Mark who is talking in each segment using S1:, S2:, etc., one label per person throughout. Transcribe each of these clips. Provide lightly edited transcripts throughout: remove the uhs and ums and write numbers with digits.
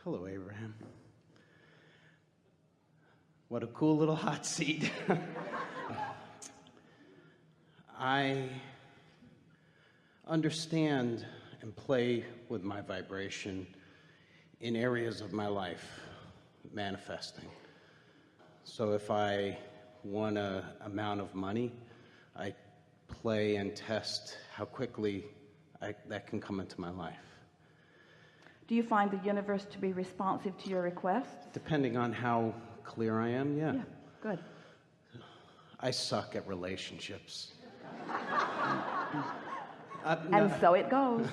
S1: Hello, Abraham. What a cool little hot seat. I understand and play with my vibration in areas of my life, manifesting. So if I want an amount of money, I play and test how quickly that can come into my life.
S2: Do you find the universe to be responsive to your requests?
S1: Depending on how clear I am, yeah.
S2: Yeah, good.
S1: I suck at relationships.
S2: And so it goes.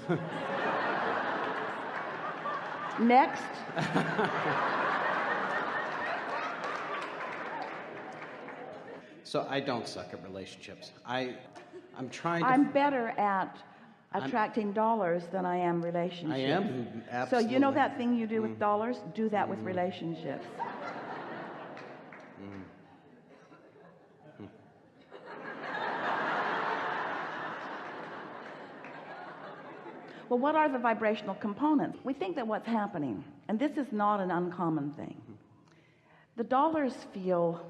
S2: Next.
S1: So I don't suck at relationships. I'm
S2: better at attracting dollars than I am relationships.
S1: I am, absolutely.
S2: So you know that thing you do with dollars? Do that with relationships. Well, what are the vibrational components? We think that what's happening, and this is not an uncommon thing, the dollars feel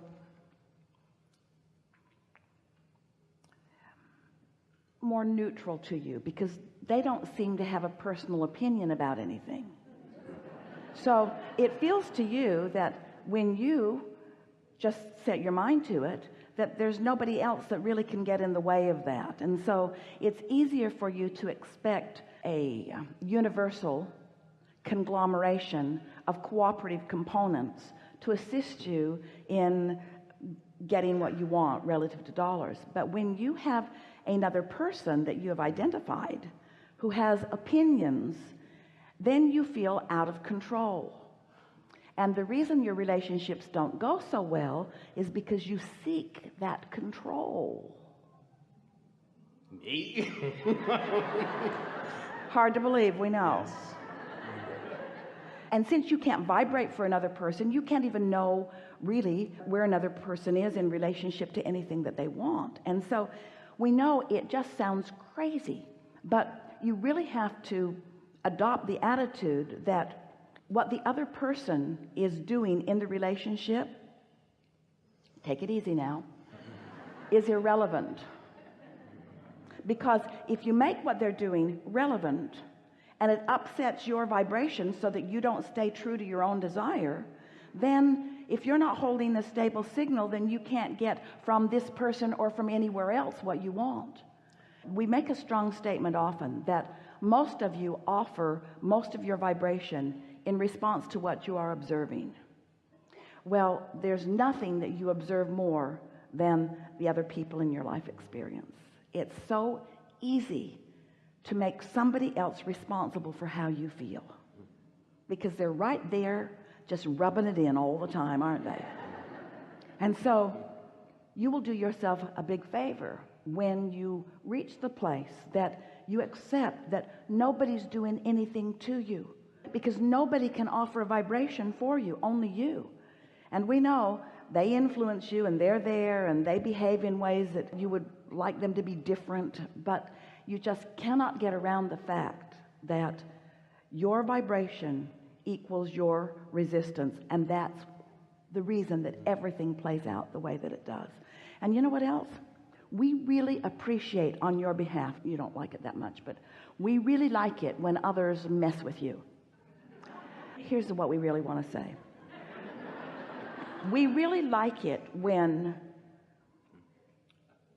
S2: more neutral to you because they don't seem to have a personal opinion about anything. So it feels to you that when you just set your mind to it, that there's nobody else that really can get in the way of that. And so it's easier for you to expect a universal conglomeration of cooperative components to assist you in getting what you want relative to dollars. But when you have another person that you have identified who has opinions, then you feel out of control. And the reason your relationships don't go so well is because you seek that control. Hard to believe, we know. Yes. And since you can't vibrate for another person, you can't even know really where another person is in relationship to anything that they want. And so we know it just sounds crazy, but you really have to adopt the attitude that what the other person is doing in the relationship, take it easy now, is irrelevant. Because if you make what they're doing relevant and it upsets your vibration so that you don't stay true to your own desire, then if you're not holding a stable signal, then you can't get from this person or from anywhere else what you want. We make a strong statement often that most of you offer most of your vibration in response to what you are observing. Well, there's nothing that you observe more than the other people in your life experience. It's so easy to make somebody else responsible for how you feel because they're right there just rubbing it in all the time, aren't they? And so you will do yourself a big favor when you reach the place that you accept that nobody's doing anything to you, because nobody can offer a vibration for you, only you. And we know they influence you and they're there and they behave in ways that you would like them to be different, but you just cannot get around the fact that your vibration equals your resistance, and that's the reason that everything plays out the way that it does. And you know what else? We really appreciate on your behalf, you don't like it that much, but we really like it when others mess with you. Here's what we really want to say. We really like it when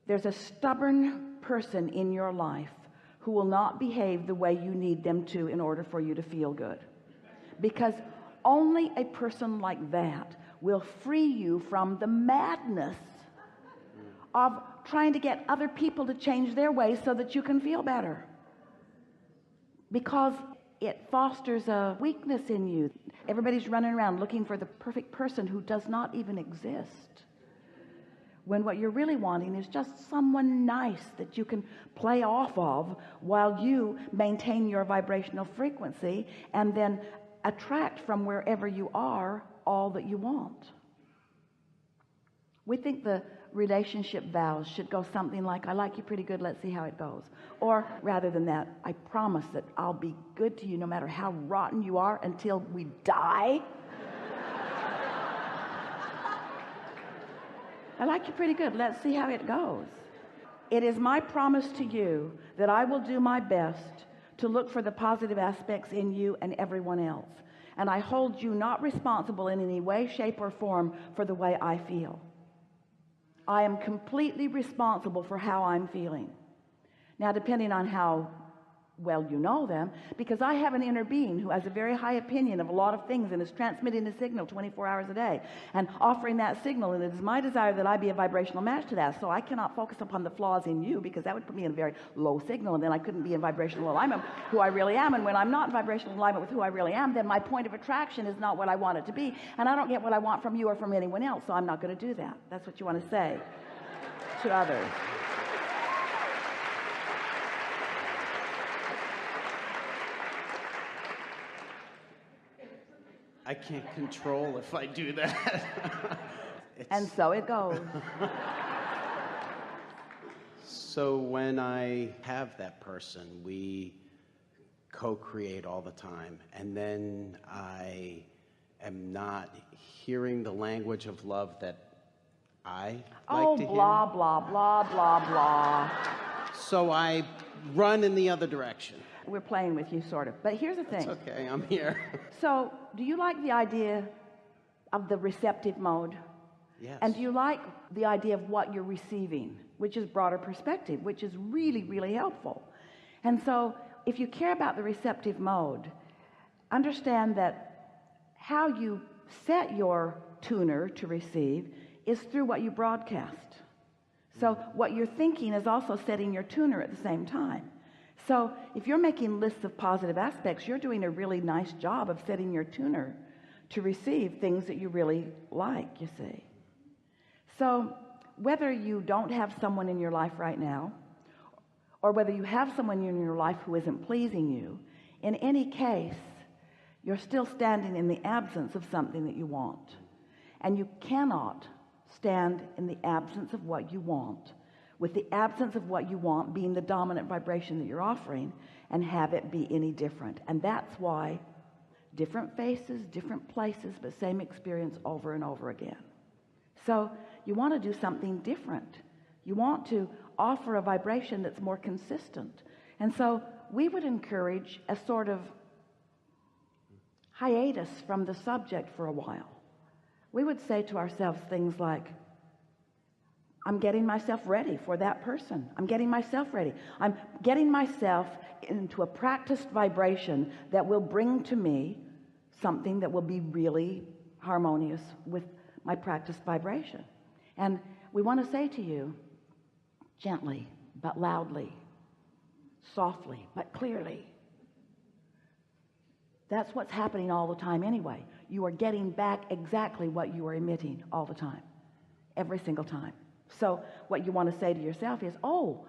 S2: there's a stubborn person in your life who will not behave the way you need them to in order for you to feel good. Because only a person like that will free you from the madness of trying to get other people to change their ways so that you can feel better. Because it fosters a weakness in you. Everybody's running around looking for the perfect person who does not even exist, when what you're really wanting is just someone nice that you can play off of while you maintain your vibrational frequency and then attract from wherever you are all that you want. We think the relationship vows should go something like, I like you pretty good, let's see how it goes. Or rather than that, I promise that I'll be good to you no matter how rotten you are until we die. I like you pretty good, let's see how it goes. It is my promise to you that I will do my best to look for the positive aspects in you and everyone else. And I hold you not responsible in any way, shape, or form for the way I feel. I am completely responsible for how I'm feeling. Now, depending on how well you know them, because I have an inner being who has a very high opinion of a lot of things and is transmitting a signal 24 hours a day and offering that signal, and it is my desire that I be a vibrational match to that. So I cannot focus upon the flaws in you, because that would put me in a very low signal, and then I couldn't be in vibrational alignment with who I really am. And when I'm not in vibrational alignment with who I really am, then my point of attraction is not what I want it to be, and I don't get what I want from you or from anyone else, so I'm not going to do that. That's what you want to say to others.
S1: I can't control if I do that.
S2: And so it goes.
S1: So when I have that person, we co-create all the time, and then I am not hearing the language of love that I like to hear.
S2: Blah, blah, blah, blah, blah.
S1: So I run in the other direction.
S2: We're playing with you, sort of. But here's the thing.
S1: It's okay, I'm here.
S2: So, do you like the idea of the receptive mode?
S1: Yes.
S2: And do you like the idea of what you're receiving, which is broader perspective, which is really, really helpful? And so, if you care about the receptive mode, understand that how you set your tuner to receive is through what you broadcast. So, what you're thinking is also setting your tuner at the same time. So if you're making lists of positive aspects, you're doing a really nice job of setting your tuner to receive things that you really like, you see. So whether you don't have someone in your life right now, or whether you have someone in your life who isn't pleasing you, in any case, you're still standing in the absence of something that you want. And you cannot stand in the absence of what you want, with the absence of what you want being the dominant vibration that you're offering, and have it be any different. And that's why different faces, different places, but same experience over and over again. So you want to do something different. You want to offer a vibration that's more consistent. And so we would encourage a sort of hiatus from the subject for a while. We would say to ourselves things like, I'm getting myself ready for that person. I'm getting myself ready. I'm getting myself into a practiced vibration that will bring to me something that will be really harmonious with my practiced vibration. And we want to say to you, gently but loudly, softly but clearly, that's what's happening all the time anyway. You are getting back exactly what you are emitting all the time, every single time. So what you want to say to yourself is, oh,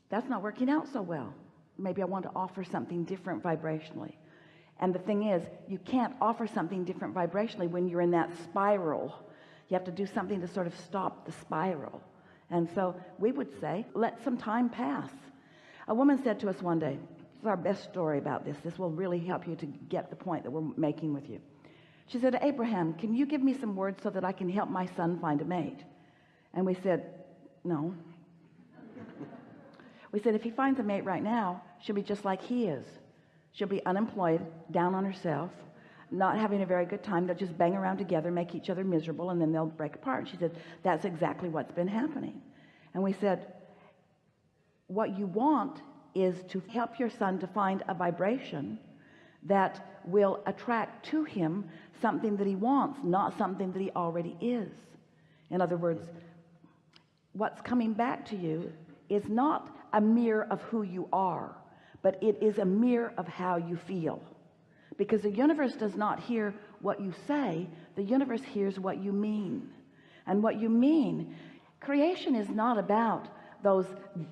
S2: that's not working out so well. Maybe I want to offer something different vibrationally. And the thing is, you can't offer something different vibrationally when you're in that spiral. You have to do something to sort of stop the spiral. And so we would say, let some time pass. A woman said to us one day, this is our best story about this. This will really help you to get the point that we're making with you. She said, Abraham, can you give me some words so that I can help my son find a mate? And we said, no. We said, if he finds a mate right now, she'll be just like he is. She'll be unemployed, down on herself, not having a very good time. They'll just bang around together, make each other miserable, and then they'll break apart. She said, that's exactly what's been happening. And we said, what you want is to help your son to find a vibration that will attract to him something that he wants, not something that he already is. In other words, what's coming back to you is not a mirror of who you are, but it is a mirror of how you feel. Because the universe does not hear what you say, the universe hears what you mean. And what you mean, creation is not about those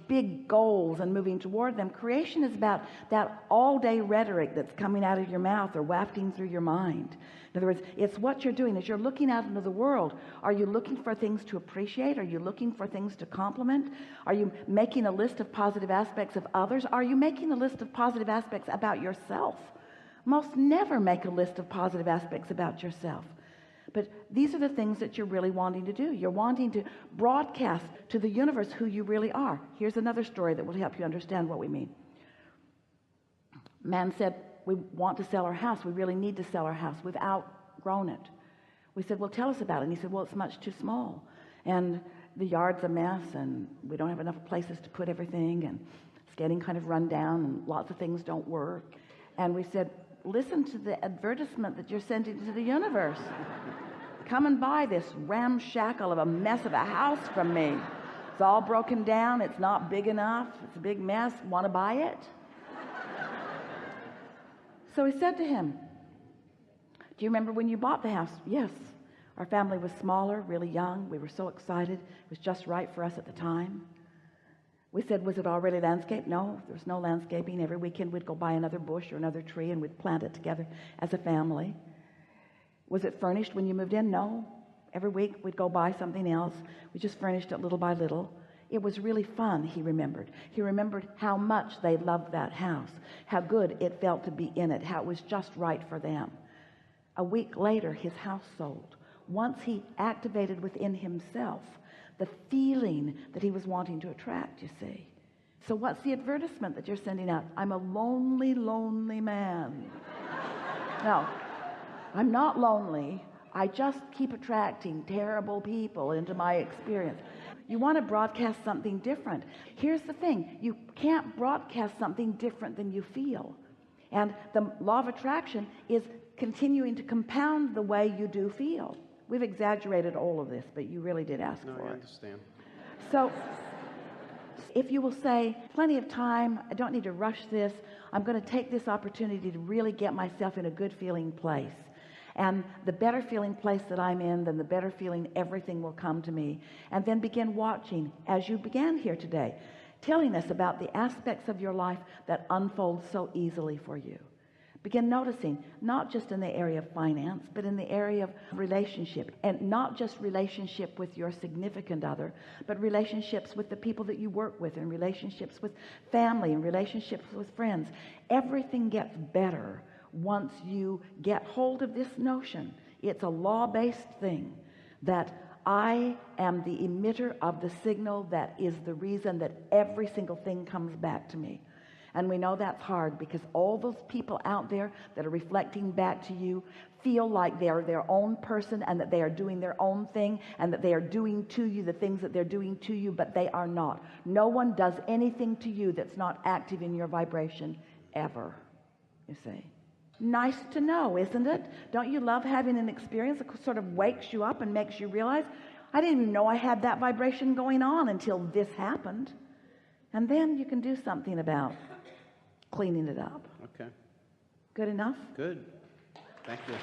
S2: big goals and moving toward them. Creation is about that all-day rhetoric that's coming out of your mouth or wafting through your mind. In other words, it's what you're doing as you're looking out into the world. Are you looking for things to appreciate? Are you looking for things to compliment? Are you making a list of positive aspects of others? Are you making a list of positive aspects about yourself? Most never make a list of positive aspects about yourself. But these are the things that you're really wanting to do. You're wanting to broadcast to the universe who you really are. Here's another story that will help you understand what we mean. Man said, we want to sell our house. We really need to sell our house. We've outgrown it. We said, well, tell us about it. And he said, well, it's much too small. And the yard's a mess, and we don't have enough places to put everything, and it's getting kind of run down, and lots of things don't work. And we said, listen to the advertisement that you're sending to the universe. Come and buy this ramshackle of a mess of a house from me. It's all broken down. It's not big enough. It's a big mess. Want to buy it? So he said to him, do you remember when you bought the house? Yes. Our family was smaller, really young. We were so excited. It was just right for us at the time. We said, was it already landscaped? No, there was no landscaping. Every weekend we'd go buy another bush or another tree and we'd plant it together as a family. Was it furnished when you moved in? No. Every week we'd go buy something else. We just furnished it little by little. It was really fun, he remembered. He remembered how much they loved that house, how good it felt to be in it, how it was just right for them. A week later, his house sold. Once he activated within himself the feeling that he was wanting to attract, you see. So what's the advertisement that you're sending out? I'm a lonely, lonely man. No, I'm not lonely. I just keep attracting terrible people into my experience. You want to broadcast something different. Here's the thing. You can't broadcast something different than you feel. And the law of attraction is continuing to compound the way you do feel. We've exaggerated all of this, but you really did ask for it.
S1: I understand.
S2: So if you will say, plenty of time, I don't need to rush this. I'm going to take this opportunity to really get myself in a good feeling place. And the better feeling place that I'm in, then the better feeling everything will come to me. And then begin watching, as you began here today, telling us about the aspects of your life that unfold so easily for you. Begin noticing, not just in the area of finance, but in the area of relationship. And not just relationship with your significant other, but relationships with the people that you work with, and relationships with family, and relationships with friends. Everything gets better once you get hold of this notion. It's a law-based thing that I am the emitter of the signal that is the reason that every single thing comes back to me. And we know that's hard because all those people out there that are reflecting back to you feel like they are their own person, and that they are doing their own thing, and that they are doing to you the things that they're doing to you, but they are not. No one does anything to you that's not active in your vibration ever, you see. Nice to know, isn't it? Don't you love having an experience that sort of wakes you up and makes you realize, I didn't even know I had that vibration going on until this happened. And then you can do something about cleaning it up.
S1: Okay.
S2: Good enough?
S1: Good. Thank you.